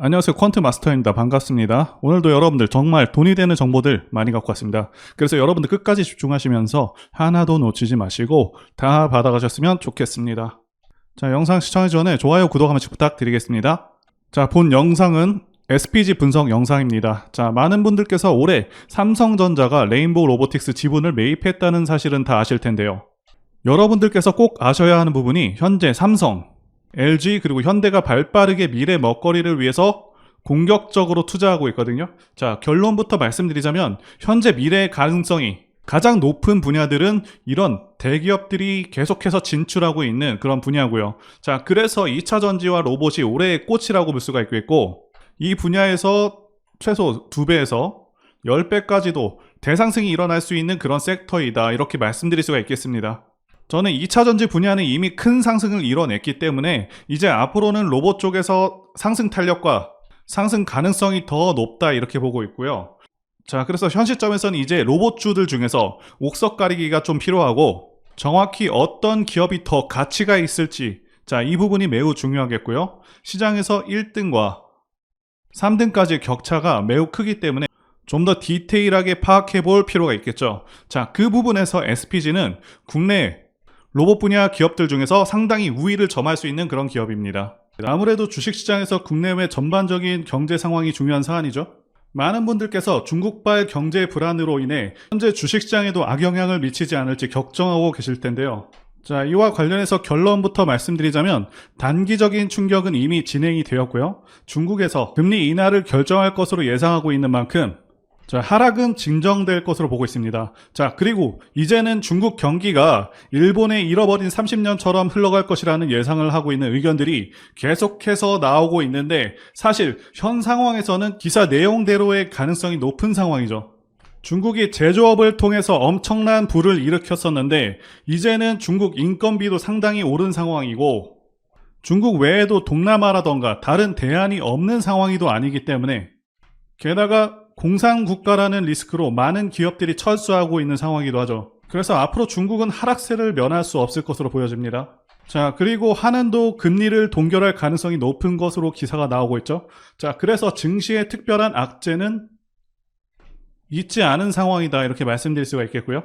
안녕하세요, 퀀트 마스터입니다. 반갑습니다. 오늘도 여러분들 정말 돈이 되는 정보들 많이 갖고 왔습니다. 그래서 여러분들 끝까지 집중하시면서 하나도 놓치지 마시고 다 받아가셨으면 좋겠습니다. 자, 영상 시청하기 전에 좋아요, 구독 한 번씩 부탁드리겠습니다. 자, 본 영상은 SPG 분석 영상입니다. 자, 많은 분들께서 올해 삼성전자가 레인보우 로보틱스 지분을 매입했다는 사실은 다 아실 텐데요. 여러분들께서 꼭 아셔야 하는 부분이 현재 삼성, LG 그리고 현대가 발빠르게 미래 먹거리를 위해서 공격적으로 투자하고 있거든요. 자, 결론부터 말씀드리자면 현재 미래의 가능성이 가장 높은 분야들은 이런 대기업들이 계속해서 진출하고 있는 그런 분야고요. 자, 그래서 2차 전지와 로봇이 올해의 꽃이라고 볼 수가 있겠고, 이 분야에서 최소 2배에서 10배까지도 대상승이 일어날 수 있는 그런 섹터이다, 이렇게 말씀드릴 수가 있겠습니다. 저는 2차 전지 분야는 이미 큰 상승을 이뤄냈기 때문에 이제 앞으로는 로봇 쪽에서 상승 탄력과 상승 가능성이 더 높다, 이렇게 보고 있고요. 자, 그래서 현 시점에서는 이제 로봇주들 중에서 옥석 가리기가 좀 필요하고, 정확히 어떤 기업이 더 가치가 있을지, 자, 이 부분이 매우 중요하겠고요. 시장에서 1등과 3등까지의 격차가 매우 크기 때문에 좀 더 디테일하게 파악해 볼 필요가 있겠죠. 자, 그 부분에서 SPG는 국내 로봇 분야 기업들 중에서 상당히 우위를 점할 수 있는 그런 기업입니다. 아무래도 주식시장에서 국내외 전반적인 경제 상황이 중요한 사안이죠. 많은 분들께서 중국발 경제 불안으로 인해 현재 주식시장에도 악영향을 미치지 않을지 걱정하고 계실 텐데요. 자, 이와 관련해서 결론부터 말씀드리자면 단기적인 충격은 이미 진행이 되었고요. 중국에서 금리 인하를 결정할 것으로 예상하고 있는 만큼, 자, 하락은 진정될 것으로 보고 있습니다. 자, 그리고 이제는 중국 경기가 일본의 잃어버린 30년처럼 흘러갈 것이라는 예상을 하고 있는 의견들이 계속해서 나오고 있는데, 사실 현 상황에서는 기사 내용대로의 가능성이 높은 상황이죠. 중국이 제조업을 통해서 엄청난 부를 일으켰었는데 이제는 중국 인건비도 상당히 오른 상황이고, 중국 외에도 동남아라던가 다른 대안이 없는 상황이도 아니기 때문에, 게다가 공산국가라는 리스크로 많은 기업들이 철수하고 있는 상황이기도 하죠. 그래서 앞으로 중국은 하락세를 면할 수 없을 것으로 보여집니다. 자, 그리고 한은도 금리를 동결할 가능성이 높은 것으로 기사가 나오고 있죠. 자, 그래서 증시의 특별한 악재는 있지 않은 상황이다, 이렇게 말씀드릴 수가 있겠고요.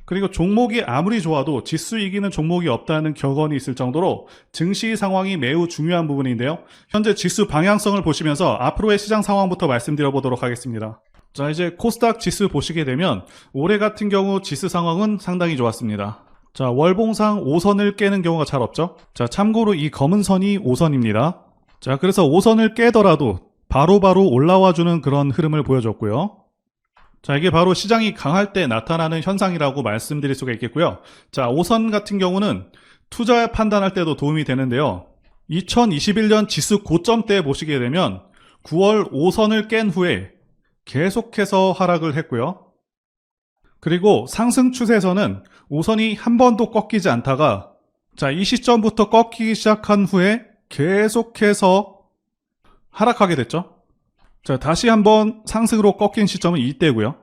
그리고 종목이 아무리 좋아도 지수 이기는 종목이 없다는 격언이 있을 정도로 증시 상황이 매우 중요한 부분인데요. 현재 지수 방향성을 보시면서 앞으로의 시장 상황부터 말씀드려 보도록 하겠습니다. 자, 이제 코스닥 지수 보시게 되면 올해 같은 경우 지수 상황은 상당히 좋았습니다. 자, 월봉상 5선을 깨는 경우가 잘 없죠. 자, 참고로 이 검은 선이 5선입니다. 자, 그래서 5선을 깨더라도 바로바로 올라와주는 그런 흐름을 보여줬고요. 자, 이게 바로 시장이 강할 때 나타나는 현상이라고 말씀드릴 수가 있겠고요. 자, 5선 같은 경우는 투자 판단할 때도 도움이 되는데요. 2021년 지수 고점 때 보시게 되면 9월 5선을 깬 후에 계속해서 하락을 했고요. 그리고 상승 추세에서는 5선이 한 번도 꺾이지 않다가, 자, 이 시점부터 꺾이기 시작한 후에 계속해서 하락하게 됐죠. 자, 다시 한번 상승으로 꺾인 시점은 이때고요.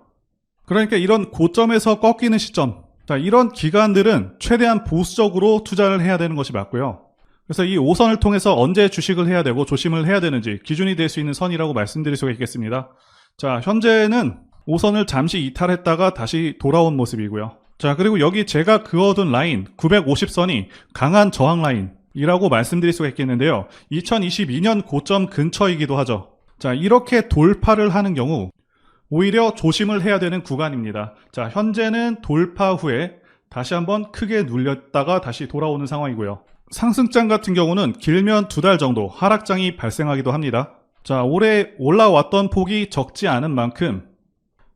그러니까 이런 고점에서 꺾이는 시점, 자, 이런 기간들은 최대한 보수적으로 투자를 해야 되는 것이 맞고요. 그래서 이 5선을 통해서 언제 주식을 해야 되고 조심을 해야 되는지 기준이 될 수 있는 선이라고 말씀드릴 수가 있겠습니다. 자, 현재는 5선을 잠시 이탈했다가 다시 돌아온 모습이고요. 자, 그리고 여기 제가 그어둔 라인 950선이 강한 저항 라인이라고 말씀드릴 수가 있겠는데요. 2022년 고점 근처이기도 하죠. 자, 이렇게 돌파를 하는 경우 오히려 조심을 해야 되는 구간입니다. 자, 현재는 돌파 후에 다시 한번 크게 눌렸다가 다시 돌아오는 상황이고요. 상승장 같은 경우는 길면 2달 정도 하락장이 발생하기도 합니다. 자, 올해 올라왔던 폭이 적지 않은 만큼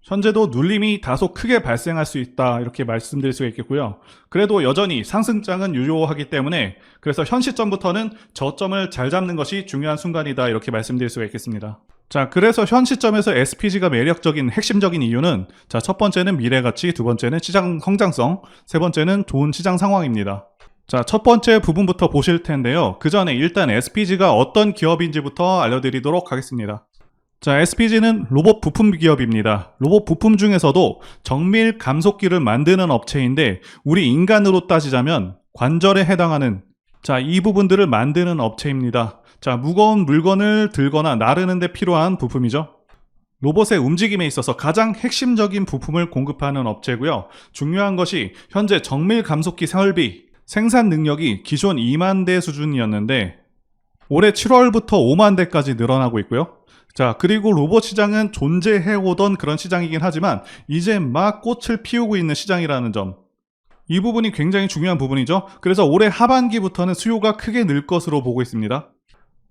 현재도 눌림이 다소 크게 발생할 수 있다, 이렇게 말씀드릴 수가 있겠고요. 그래도 여전히 상승장은 유효하기 때문에, 그래서 현 시점부터는 저점을 잘 잡는 것이 중요한 순간이다, 이렇게 말씀드릴 수가 있겠습니다. 자, 그래서 현 시점에서 SPG가 매력적인 핵심적인 이유는, 자, 첫 번째는 미래가치, 두 번째는 시장 성장성, 세 번째는 좋은 시장 상황입니다. 자, 첫 번째 부분부터 보실 텐데요. 그 전에 일단 SPG가 어떤 기업인지부터 알려드리도록 하겠습니다. 자, SPG는 로봇 부품 기업입니다. 로봇 부품 중에서도 정밀 감속기를 만드는 업체인데, 우리 인간으로 따지자면 관절에 해당하는, 자, 이 부분들을 만드는 업체입니다. 자, 무거운 물건을 들거나 나르는 데 필요한 부품이죠. 로봇의 움직임에 있어서 가장 핵심적인 부품을 공급하는 업체고요. 중요한 것이 현재 정밀 감속기 설비 생산 능력이 기존 2만 대 수준이었는데 올해 7월부터 5만 대까지 늘어나고 있고요. 자, 그리고 로봇 시장은 존재해오던 그런 시장이긴 하지만 이제 막 꽃을 피우고 있는 시장이라는 점, 이 부분이 굉장히 중요한 부분이죠. 그래서 올해 하반기부터는 수요가 크게 늘 것으로 보고 있습니다.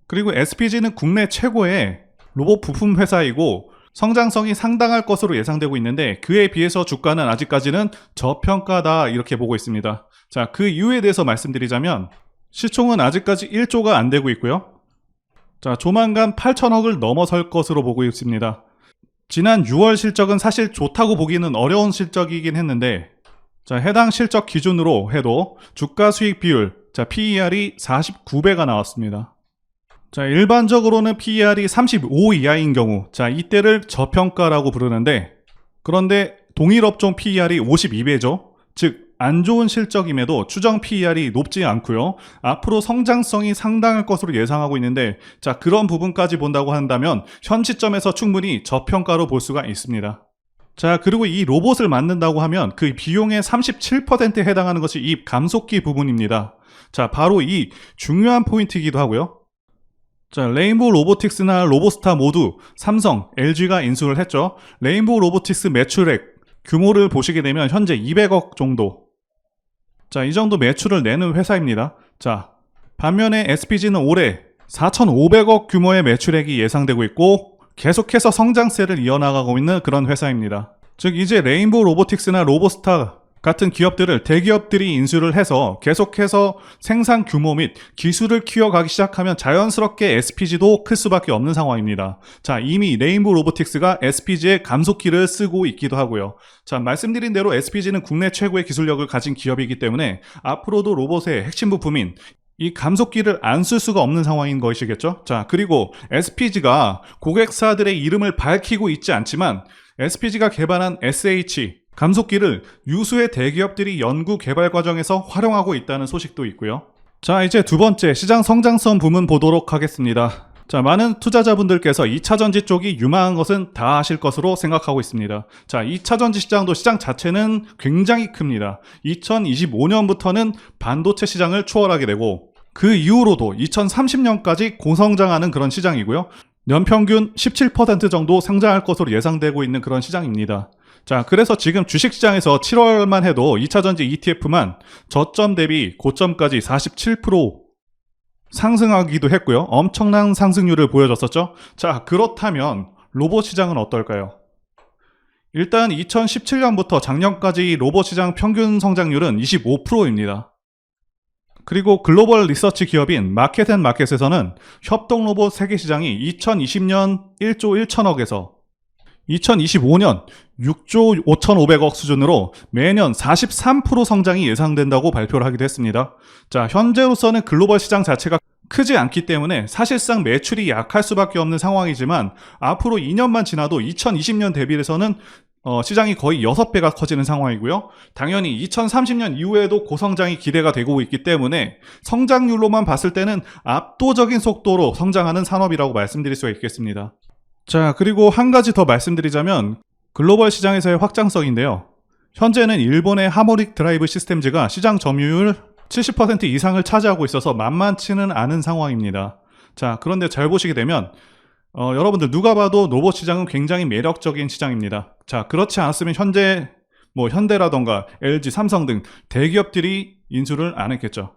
그리고 SPG는 국내 최고의 로봇 부품 회사이고 성장성이 상당할 것으로 예상되고 있는데 그에 비해서 주가는 아직까지는 저평가다 이렇게 보고 있습니다. 자, 그 이유에 대해서 말씀드리자면 시총은 아직까지 1조가 안 되고 있고요. 자, 조만간 8천억을 넘어설 것으로 보고 있습니다. 지난 6월 실적은 사실 좋다고 보기는 어려운 실적이긴 했는데 자, 해당 실적 기준으로 해도 주가 수익 비율, 자, PER이 49배가 나왔습니다. 자, 일반적으로는 PER이 35 이하인 경우, 자, 이때를 저평가라고 부르는데 그런데 동일 업종 PER이 52배죠. 즉 안 좋은 실적임에도 추정 PER이 높지 않고요. 앞으로 성장성이 상당할 것으로 예상하고 있는데 자, 그런 부분까지 본다고 한다면 현 시점에서 충분히 저평가로 볼 수가 있습니다. 자, 그리고 이 로봇을 만든다고 하면 그 비용의 37%에 해당하는 것이 이 감속기 부분입니다. 자, 바로 이 중요한 포인트이기도 하고요. 자, 레인보우 로보틱스나 로보스타 모두 삼성, LG가 인수를 했죠. 레인보우 로보틱스 매출액 규모를 보시게 되면 현재 200억 정도. 자, 이 정도 매출을 내는 회사입니다. 자, 반면에 SPG는 올해 4,500억 규모의 매출액이 예상되고 있고 계속해서 성장세를 이어나가고 있는 그런 회사입니다. 즉 이제 레인보우 로보틱스나 로보스타 같은 기업들을 대기업들이 인수를 해서 계속해서 생산 규모 및 기술을 키워가기 시작하면 자연스럽게 SPG도 클 수밖에 없는 상황입니다. 자, 이미 레인보우 로보틱스가 SPG의 감속기를 쓰고 있기도 하고요. 자, 말씀드린 대로 SPG는 국내 최고의 기술력을 가진 기업이기 때문에 앞으로도 로봇의 핵심 부품인 이 감속기를 안 쓸 수가 없는 상황인 것이겠죠. 자, 그리고 SPG가 고객사들의 이름을 밝히고 있지 않지만 SPG가 개발한 SH 감속기를 유수의 대기업들이 연구 개발 과정에서 활용하고 있다는 소식도 있고요. 자, 이제 두 번째 시장 성장성 부문 보도록 하겠습니다. 자, 많은 투자자분들께서 2차전지 쪽이 유망한 것은 다 아실 것으로 생각하고 있습니다. 자, 2차전지 시장도 시장 자체는 굉장히 큽니다. 2025년부터는 반도체 시장을 초월하게 되고 그 이후로도 2030년까지 고성장하는 그런 시장이고요. 연평균 17% 정도 성장할 것으로 예상되고 있는 그런 시장입니다. 자, 그래서 지금 주식시장에서 7월만 해도 2차전지 ETF만 저점 대비 고점까지 47% 상승하기도 했고요. 엄청난 상승률을 보여줬었죠. 자, 그렇다면 로봇 시장은 어떨까요? 일단 2017년부터 작년까지 로봇 시장 평균 성장률은 25%입니다. 그리고 글로벌 리서치 기업인 마켓앤마켓에서는 협동 로봇 세계 시장이 2020년 1조 1천억에서 2025년 6조 5,500억 수준으로 매년 43% 성장이 예상된다고 발표를 하기도 했습니다. 자, 현재로서는 글로벌 시장 자체가 크지 않기 때문에 사실상 매출이 약할 수밖에 없는 상황이지만 앞으로 2년만 지나도 2020년 대비해서는 시장이 거의 6배가 커지는 상황이고요. 당연히 2030년 이후에도 고성장이 기대가 되고 있기 때문에 성장률로만 봤을 때는 압도적인 속도로 성장하는 산업이라고 말씀드릴 수가 있겠습니다. 자, 그리고 한 가지 더 말씀드리자면 글로벌 시장에서의 확장성인데요. 현재는 일본의 하모닉 드라이브 시스템즈가 시장 점유율 70% 이상을 차지하고 있어서 만만치는 않은 상황입니다. 자, 그런데 잘 보시게 되면 여러분들 누가 봐도 로봇 시장은 굉장히 매력적인 시장입니다. 자, 그렇지 않았으면 현재 현대라던가 LG, 삼성 등 대기업들이 인수를 안 했겠죠.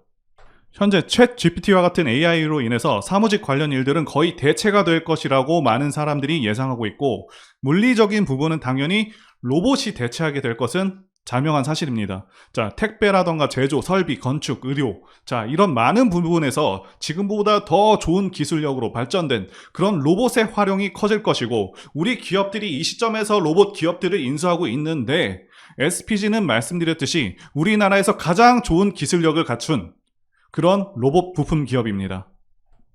현재 챗 GPT와 같은 AI로 인해서 사무직 관련 일들은 거의 대체가 될 것이라고 많은 사람들이 예상하고 있고 물리적인 부분은 당연히 로봇이 대체하게 될 것은 자명한 사실입니다. 자, 택배라던가 제조, 설비, 건축, 의료, 자, 이런 많은 부분에서 지금보다 더 좋은 기술력으로 발전된 그런 로봇의 활용이 커질 것이고 우리 기업들이 이 시점에서 로봇 기업들을 인수하고 있는데 SPG는 말씀드렸듯이 우리나라에서 가장 좋은 기술력을 갖춘 그런 로봇 부품 기업입니다.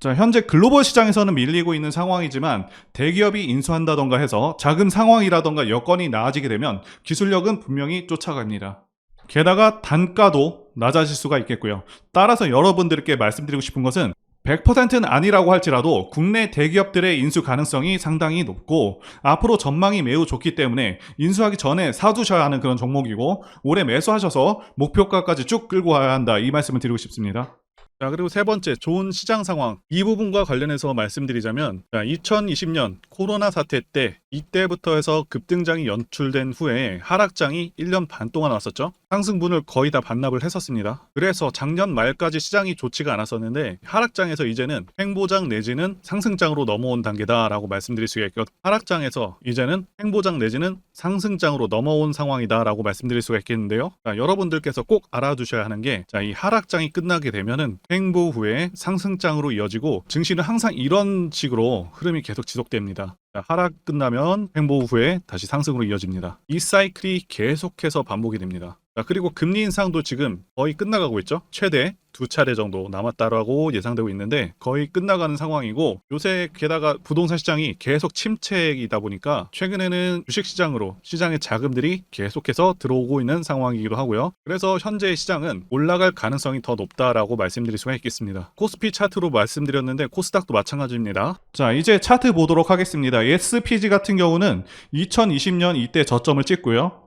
자, 현재 글로벌 시장에서는 밀리고 있는 상황이지만 대기업이 인수한다던가 해서 자금 상황이라던가 여건이 나아지게 되면 기술력은 분명히 쫓아갑니다. 게다가 단가도 낮아질 수가 있겠고요. 따라서 여러분들께 말씀드리고 싶은 것은 100%는 아니라고 할지라도 국내 대기업들의 인수 가능성이 상당히 높고 앞으로 전망이 매우 좋기 때문에 인수하기 전에 사두셔야 하는 그런 종목이고 올해 매수하셔서 목표가까지 쭉 끌고 가야 한다, 이 말씀을 드리고 싶습니다. 자, 그리고 세 번째, 좋은 시장 상황. 이 부분과 관련해서 말씀드리자면, 2020년 코로나 사태 때, 이때부터 해서 급등장이 연출된 후에 하락장이 1년 반 동안 왔었죠. 상승분을 거의 다 반납을 했었습니다. 그래서 작년 말까지 시장이 좋지가 않았었는데 하락장에서 이제는 횡보장 내지는 상승장으로 넘어온 단계다라고 말씀드릴 수가 있고, 하락장에서 이제는 횡보장 내지는 상승장으로 넘어온 상황이다라고 말씀드릴 수가 있겠는데요. 자, 여러분들께서 꼭 알아두셔야 하는 게, 이 하락장이 끝나게 되면은 횡보 후에 상승장으로 이어지고 증시는 항상 이런 식으로 흐름이 계속 지속됩니다. 자, 하락 끝나면 횡보 후에 다시 상승으로 이어집니다. 이 사이클이 계속해서 반복이 됩니다. 자, 그리고 금리 인상도 지금 거의 끝나가고 있죠. 최대 2차례 정도 남았다라고 예상되고 있는데 거의 끝나가는 상황이고, 요새 게다가 부동산 시장이 계속 침체이다 보니까 최근에는 주식시장으로 시장의 자금들이 계속해서 들어오고 있는 상황이기도 하고요. 그래서 현재 시장은 올라갈 가능성이 더 높다라고 말씀드릴 수가 있겠습니다. 코스피 차트로 말씀드렸는데 코스닥도 마찬가지입니다. 자, 이제 차트 보도록 하겠습니다. SPG 같은 경우는 2020년 이때 저점을 찍고요.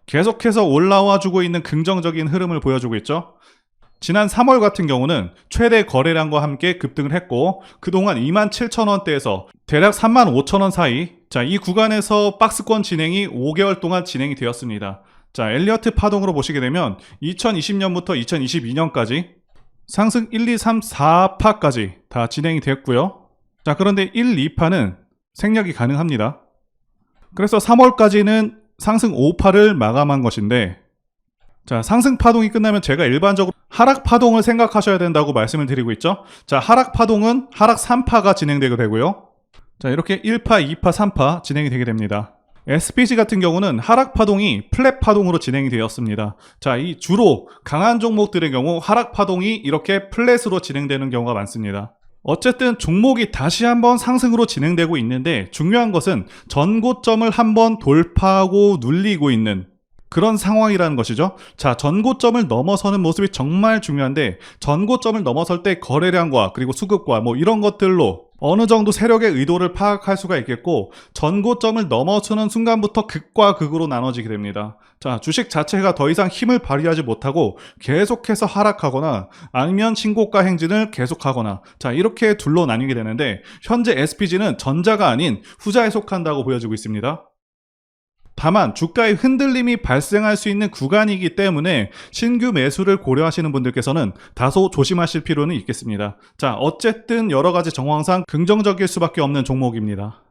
계속해서 올라와 주고 있는 긍정적인 흐름을 보여주고 있죠. 지난 3월 같은 경우는 최대 거래량과 함께 급등을 했고, 그동안 27,000원대에서 대략 35,000원 사이, 자, 이 구간에서 박스권 진행이 5개월 동안 진행이 되었습니다. 자, 엘리어트 파동으로 보시게 되면 2020년부터 2022년까지 상승 1, 2, 3, 4파까지 다 진행이 됐고요. 자, 그런데 1, 2파는 생략이 가능합니다. 그래서 3월까지는 상승 5파를 마감한 것인데, 자, 상승 파동이 끝나면 제가 일반적으로 하락 파동을 생각하셔야 된다고 말씀을 드리고 있죠. 자, 하락 파동은 하락 3파가 진행되게 되고요. 자, 이렇게 1파, 2파, 3파 진행이 되게 됩니다. SPG 같은 경우는 하락 파동이 플랫 파동으로 진행이 되었습니다. 자, 이 주로 강한 종목들의 경우 하락 파동이 이렇게 플랫으로 진행되는 경우가 많습니다. 어쨌든 종목이 다시 한번 상승으로 진행되고 있는데 중요한 것은 전고점을 한번 돌파하고 눌리고 있는 그런 상황이라는 것이죠. 자, 전고점을 넘어서는 모습이 정말 중요한데, 전고점을 넘어설 때 거래량과 그리고 수급과 뭐 이런 것들로 어느 정도 세력의 의도를 파악할 수가 있겠고, 전고점을 넘어서는 순간부터 극과 극으로 나눠지게 됩니다. 자, 주식 자체가 더 이상 힘을 발휘하지 못하고 계속해서 하락하거나 아니면 신고가 행진을 계속하거나, 자, 이렇게 둘로 나뉘게 되는데 현재 SPG는 전자가 아닌 후자에 속한다고 보여지고 있습니다. 다만 주가의 흔들림이 발생할 수 있는 구간이기 때문에 신규 매수를 고려하시는 분들께서는 다소 조심하실 필요는 있겠습니다. 자, 어쨌든 여러 가지 정황상 긍정적일 수밖에 없는 종목입니다.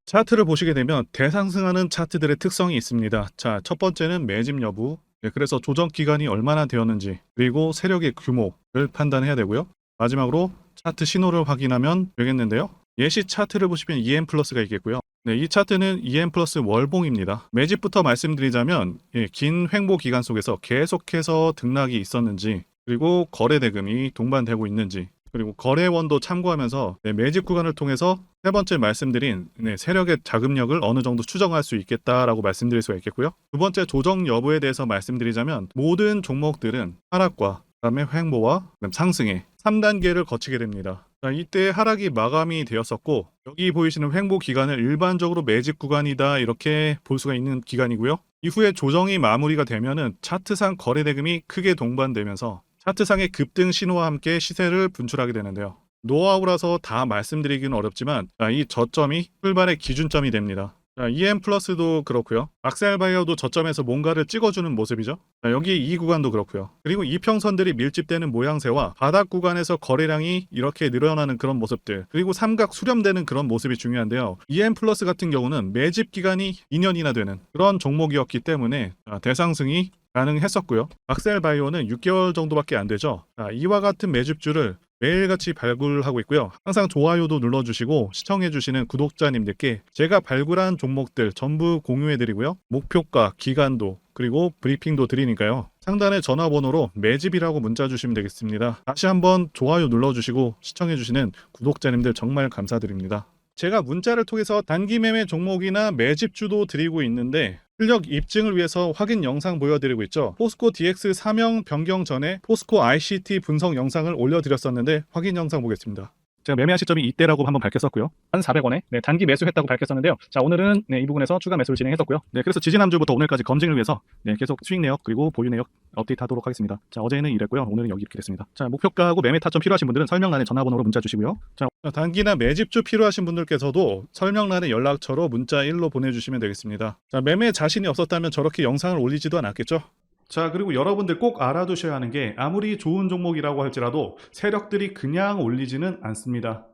차트를 보시게 되면 대상승하는 차트들의 특성이 있습니다. 자, 첫 번째는 매집 여부, 그래서 조정 기간이 얼마나 되었는지, 그리고 세력의 규모를 판단해야 되고요. 마지막으로 차트 신호를 확인하면 되겠는데요. 예시 차트를 보시면 EM 플러스가 있겠고요. 네, 이 차트는 EM 플러스 월봉입니다. 매집부터 말씀드리자면 긴 횡보 기간 속에서 계속해서 등락이 있었는지, 그리고 거래 대금이 동반되고 있는지, 그리고 거래원도 참고하면서 매집 구간을 통해서 세 번째 말씀드린 세력의 자금력을 어느 정도 추정할 수 있겠다라고 말씀드릴 수가 있겠고요. 두 번째, 조정 여부에 대해서 말씀드리자면 모든 종목들은 하락과 그다음에 횡보와 그다음 상승의 3단계를 거치게 됩니다. 자, 이때 하락이 마감이 되었었고, 여기 보이시는 횡보 기간을 일반적으로 매집 구간이다 이렇게 볼 수가 있는 기간이고요. 이후에 조정이 마무리가 되면은 차트상 거래 대금이 크게 동반되면서 차트상의 급등 신호와 함께 시세를 분출하게 되는데요. 노하우라서 다 말씀드리기는 어렵지만, 이 저점이 출발의 기준점이 됩니다. 자, EM 플러스도 그렇고요. 악셀바이어도 저점에서 뭔가를 찍어주는 모습이죠. 자, 여기 이 구간도 그렇고요. 그리고 이평선들이 밀집되는 모양새와 바닥 구간에서 거래량이 이렇게 늘어나는 그런 모습들, 그리고 삼각 수렴되는 그런 모습이 중요한데요. EM 플러스 같은 경우는 매집 기간이 2년이나 되는 그런 종목이었기 때문에 대상승이 가능했었고요. 악셀바이오는 6개월 정도밖에 안 되죠. 자, 이와 같은 매집주를 매일같이 발굴하고 있고요. 항상 좋아요도 눌러주시고 시청해주시는 구독자님들께 제가 발굴한 종목들 전부 공유해드리고요. 목표가, 기간도, 그리고 브리핑도 드리니까요. 상단의 전화번호로 매집이라고 문자 주시면 되겠습니다. 다시 한번 좋아요 눌러주시고 시청해주시는 구독자님들 정말 감사드립니다. 제가 문자를 통해서 단기 매매 종목이나 매집주도 드리고 있는데 실력 입증을 위해서 확인 영상 보여드리고 있죠. 포스코 DX 사명 변경 전에 포스코 ICT 분석 영상을 올려드렸었는데 확인 영상 보겠습니다. 제가 매매한 시점이 이때라고 한번 밝혔었고요. 1,400원에 단기 매수했다고 밝혔었는데요. 자, 오늘은 이 부분에서 추가 매수를 진행했었고요. 그래서 지지난주부터 오늘까지 검증을 위해서 계속 수익 내역 그리고 보유 내역 업데이트하도록 하겠습니다. 자, 어제는 이랬고요. 오늘은 여기 이렇게 됐습니다. 자, 목표가하고 매매 타점 필요하신 분들은 설명란에 전화번호로 문자 주시고요. 자, 단기나 매집주 필요하신 분들께서도 설명란에 연락처로 문자 1로 보내주시면 되겠습니다. 자, 매매 자신이 없었다면 저렇게 영상을 올리지도 않았겠죠? 자, 그리고 여러분들 꼭 알아두셔야 하는 게 아무리 좋은 종목이라고 할지라도 세력들이 그냥 올리지는 않습니다.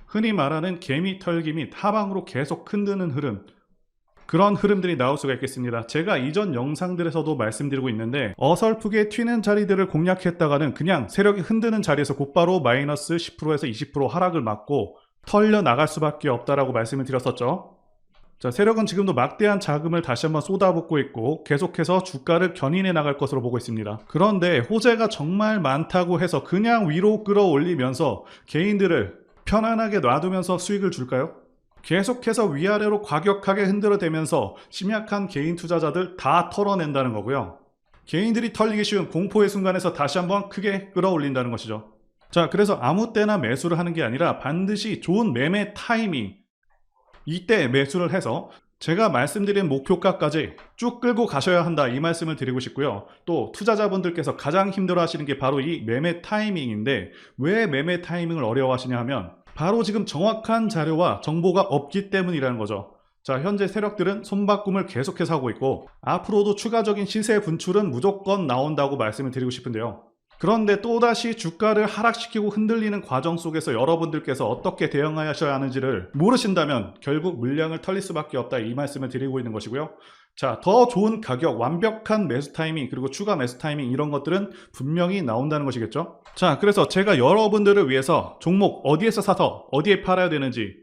흔히 말하는 개미 털기 및 하방으로 계속 흔드는 흐름, 그런 흐름들이 나올 수가 있겠습니다. 제가 이전 영상들에서도 말씀드리고 있는데 어설프게 튀는 자리들을 공략했다가는 그냥 세력이 흔드는 자리에서 곧바로 마이너스 10%에서 20% 하락을 맞고 털려 나갈 수밖에 없다라고 말씀을 드렸었죠. 자, 세력은 지금도 막대한 자금을 다시 한번 쏟아붓고 있고 계속해서 주가를 견인해 나갈 것으로 보고 있습니다. 그런데 호재가 정말 많다고 해서 그냥 위로 끌어올리면서 개인들을 편안하게 놔두면서 수익을 줄까요? 계속해서 위아래로 과격하게 흔들어대면서 심약한 개인 투자자들 다 털어낸다는 거고요. 개인들이 털리기 쉬운 공포의 순간에서 다시 한번 크게 끌어올린다는 것이죠. 자, 그래서 아무 때나 매수를 하는 게 아니라 반드시 좋은 매매 타이밍, 이때 매수를 해서 제가 말씀드린 목표가까지 쭉 끌고 가셔야 한다, 이 말씀을 드리고 싶고요. 또 투자자분들께서 가장 힘들어 하시는 게 바로 이 매매 타이밍인데 왜 매매 타이밍을 어려워하시냐 하면 바로 지금 정확한 자료와 정보가 없기 때문이라는 거죠. 자, 현재 세력들은 손바꿈을 계속해서 하고 있고 앞으로도 추가적인 시세 분출은 무조건 나온다고 말씀을 드리고 싶은데요. 그런데 또다시 주가를 하락시키고 흔들리는 과정 속에서 여러분들께서 어떻게 대응하셔야 하는지를 모르신다면 결국 물량을 털릴 수밖에 없다, 이 말씀을 드리고 있는 것이고요. 자, 더 좋은 가격, 완벽한 매수 타이밍, 그리고 추가 매수 타이밍, 이런 것들은 분명히 나온다는 것이겠죠. 자, 그래서 제가 여러분들을 위해서 종목 어디에서 사서 어디에 팔아야 되는지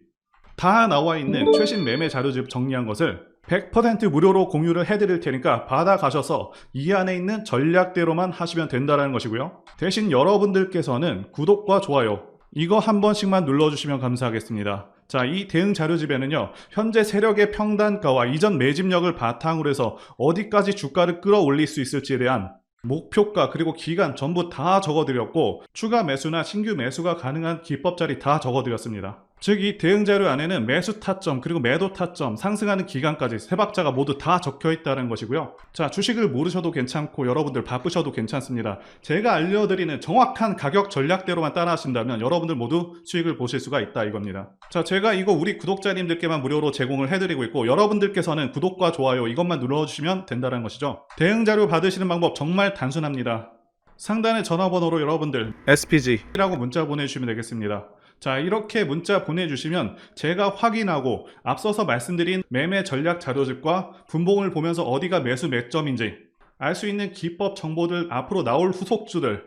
다 나와 있는 최신 매매 자료집 정리한 것을 100% 무료로 공유를 해드릴 테니까 받아가셔서 이 안에 있는 전략대로만 하시면 된다는 것이고요. 대신 여러분들께서는 구독과 좋아요 이거 한 번씩만 눌러주시면 감사하겠습니다. 자, 이 대응 자료집에는요, 현재 세력의 평단가와 이전 매집력을 바탕으로 해서 어디까지 주가를 끌어올릴 수 있을지에 대한 목표가 그리고 기간 전부 다 적어드렸고 추가 매수나 신규 매수가 가능한 기법 자리 다 적어드렸습니다. 즉 이 대응 자료 안에는 매수 타점 그리고 매도 타점, 상승하는 기간까지 세 박자가 모두 다 적혀 있다는 것이고요. 자, 주식을 모르셔도 괜찮고 여러분들 바쁘셔도 괜찮습니다. 제가 알려드리는 정확한 가격 전략대로만 따라 하신다면 여러분들 모두 수익을 보실 수가 있다, 이겁니다. 자, 제가 이거 우리 구독자님들께만 무료로 제공을 해드리고 있고 여러분들께서는 구독과 좋아요 이것만 눌러주시면 된다는 것이죠. 대응 자료 받으시는 방법 정말 단순합니다. 상단의 전화번호로 여러분들 SPG라고 문자 보내주시면 되겠습니다. 자, 이렇게 문자 보내주시면 제가 확인하고 앞서서 말씀드린 매매 전략 자료집과 분봉을 보면서 어디가 매수 매점인지 알 수 있는 기법 정보들, 앞으로 나올 후속주들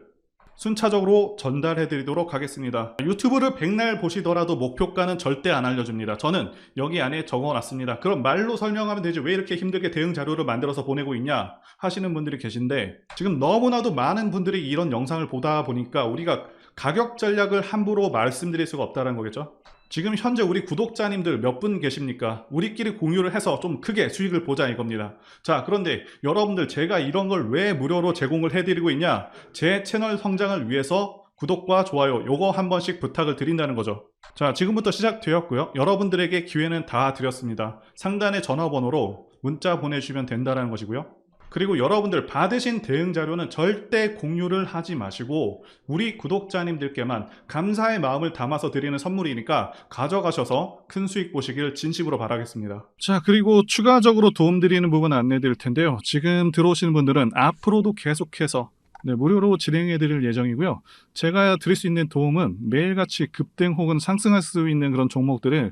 순차적으로 전달해 드리도록 하겠습니다. 유튜브를 백날 보시더라도 목표가는 절대 안 알려줍니다. 저는 여기 안에 적어놨습니다. 그럼 말로 설명하면 되지 왜 이렇게 힘들게 대응 자료를 만들어서 보내고 있냐 하시는 분들이 계신데 지금 너무나도 많은 분들이 이런 영상을 보다 보니까 우리가 가격 전략을 함부로 말씀드릴 수가 없다는 거겠죠. 지금 현재 우리 구독자님들 몇 분 계십니까? 우리끼리 공유를 해서 좀 크게 수익을 보자, 이겁니다. 자, 그런데 여러분들 제가 이런 걸 왜 무료로 제공을 해드리고 있냐? 제 채널 성장을 위해서 구독과 좋아요 요거 한 번씩 부탁을 드린다는 거죠. 자, 지금부터 시작되었고요. 여러분들에게 기회는 다 드렸습니다. 상단의 전화번호로 문자 보내주시면 된다는 것이고요. 그리고 여러분들 받으신 대응 자료는 절대 공유를 하지 마시고 우리 구독자님들께만 감사의 마음을 담아서 드리는 선물이니까 가져가셔서 큰 수익 보시길 진심으로 바라겠습니다. 자, 그리고 추가적으로 도움드리는 부분 안내 드릴 텐데요. 지금 들어오시는 분들은 앞으로도 계속해서 무료로 진행해 드릴 예정이고요. 제가 드릴 수 있는 도움은 매일같이 급등 혹은 상승할 수 있는 그런 종목들을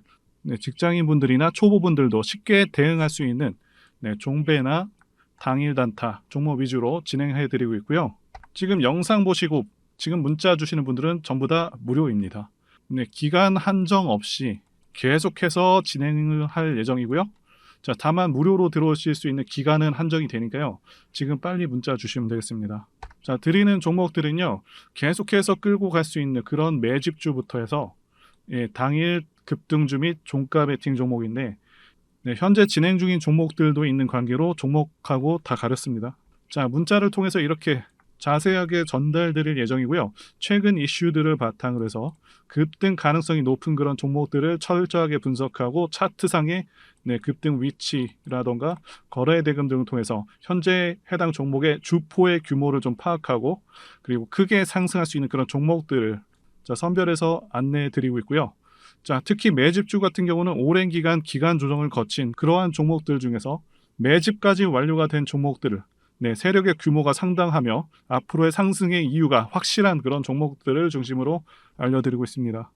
직장인분들이나 초보분들도 쉽게 대응할 수 있는 종배나 당일 단타 종목 위주로 진행해 드리고 있고요. 지금 영상 보시고 지금 문자 주시는 분들은 전부 다 무료입니다. 기간 한정 없이 계속해서 진행을 할 예정이고요. 자, 다만 무료로 들어오실 수 있는 기간은 한정이 되니까요. 지금 빨리 문자 주시면 되겠습니다. 자, 드리는 종목들은요, 계속해서 끌고 갈 수 있는 그런 매집주부터 해서 당일 급등주 및 종가 베팅 종목인데 현재 진행 중인 종목들도 있는 관계로 종목하고 다 가렸습니다. 자, 문자를 통해서 이렇게 자세하게 전달드릴 예정이고요. 최근 이슈들을 바탕으로 해서 급등 가능성이 높은 그런 종목들을 철저하게 분석하고 차트상의 급등 위치라던가 거래 대금 등을 통해서 현재 해당 종목의 주포의 규모를 좀 파악하고 그리고 크게 상승할 수 있는 그런 종목들을 선별해서 안내해 드리고 있고요. 자, 특히 매집주 같은 경우는 오랜 기간 조정을 거친 그러한 종목들 중에서 매집까지 완료가 된 종목들을 세력의 규모가 상당하며 앞으로의 상승의 이유가 확실한 그런 종목들을 중심으로 알려드리고 있습니다.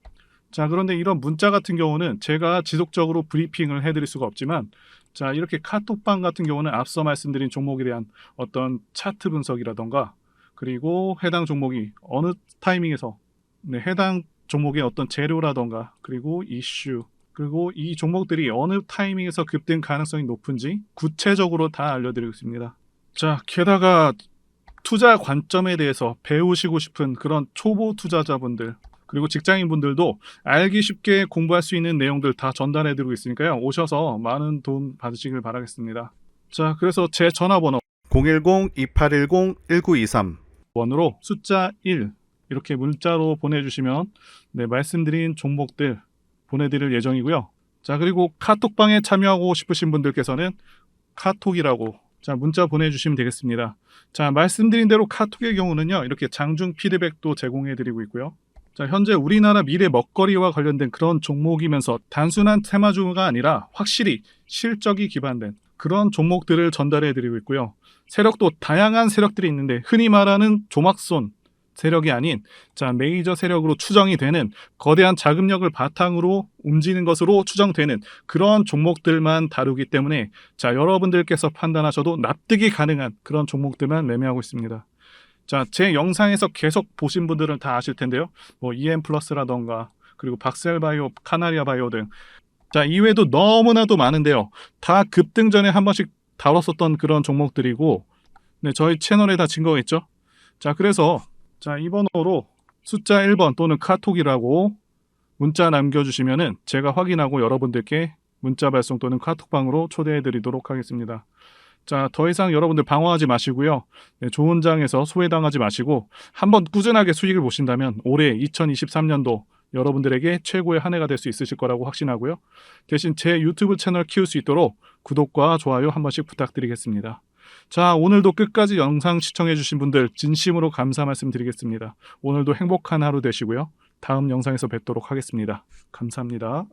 자, 그런데 이런 문자 같은 경우는 제가 지속적으로 브리핑을 해드릴 수가 없지만 자, 이렇게 카톡방 같은 경우는 앞서 말씀드린 종목에 대한 어떤 차트 분석이라던가 그리고 해당 종목이 어느 타이밍에서 해당 종목의 어떤 재료라던가 그리고 이슈 그리고 이 종목들이 어느 타이밍에서 급등 가능성이 높은지 구체적으로 다 알려드리고 있습니다. 자, 게다가 투자 관점에 대해서 배우시고 싶은 그런 초보 투자자분들 그리고 직장인분들도 알기 쉽게 공부할 수 있는 내용들 다 전달해드리고 있으니까요. 오셔서 많은 도움 받으시길 바라겠습니다. 자, 그래서 제 전화번호 010-2810-1923 번호로 숫자 1 이렇게 문자로 보내주시면 말씀드린 종목들 보내드릴 예정이고요. 자, 그리고 카톡방에 참여하고 싶으신 분들께서는 카톡이라고 문자 보내주시면 되겠습니다. 자, 말씀드린 대로 카톡의 경우는요, 이렇게 장중 피드백도 제공해드리고 있고요. 자, 현재 우리나라 미래 먹거리와 관련된 그런 종목이면서 단순한 테마주가 아니라 확실히 실적이 기반된 그런 종목들을 전달해드리고 있고요. 세력도 다양한 세력들이 있는데 흔히 말하는 조막손 세력이 아닌 메이저 세력으로 추정이 되는 거대한 자금력을 바탕으로 움직이는 것으로 추정되는 그런 종목들만 다루기 때문에 여러분들께서 판단하셔도 납득이 가능한 그런 종목들만 매매하고 있습니다. 자, 제 영상에서 계속 보신 분들은 다 아실 텐데요. 뭐 EM플러스라던가 그리고 박셀바이오, 카나리아바이오 등 이외에도 너무나도 많은데요. 다 급등 전에 한 번씩 다뤘었던 그런 종목들이고 저희 채널에 다 증거가 있죠. 자, 그래서 이 번호로 숫자 1번 또는 카톡이라고 문자 남겨주시면은 제가 확인하고 여러분들께 문자 발송 또는 카톡방으로 초대해 드리도록 하겠습니다. 자, 더 이상 여러분들 방황하지 마시고요. 좋은 장에서 소외당하지 마시고 한번 꾸준하게 수익을 보신다면 올해 2023년도 여러분들에게 최고의 한 해가 될 수 있으실 거라고 확신하고요. 대신 제 유튜브 채널 키울 수 있도록 구독과 좋아요 한 번씩 부탁드리겠습니다. 자, 오늘도 끝까지 영상 시청해주신 분들 진심으로 감사 말씀드리겠습니다. 오늘도 행복한 하루 되시고요. 다음 영상에서 뵙도록 하겠습니다. 감사합니다.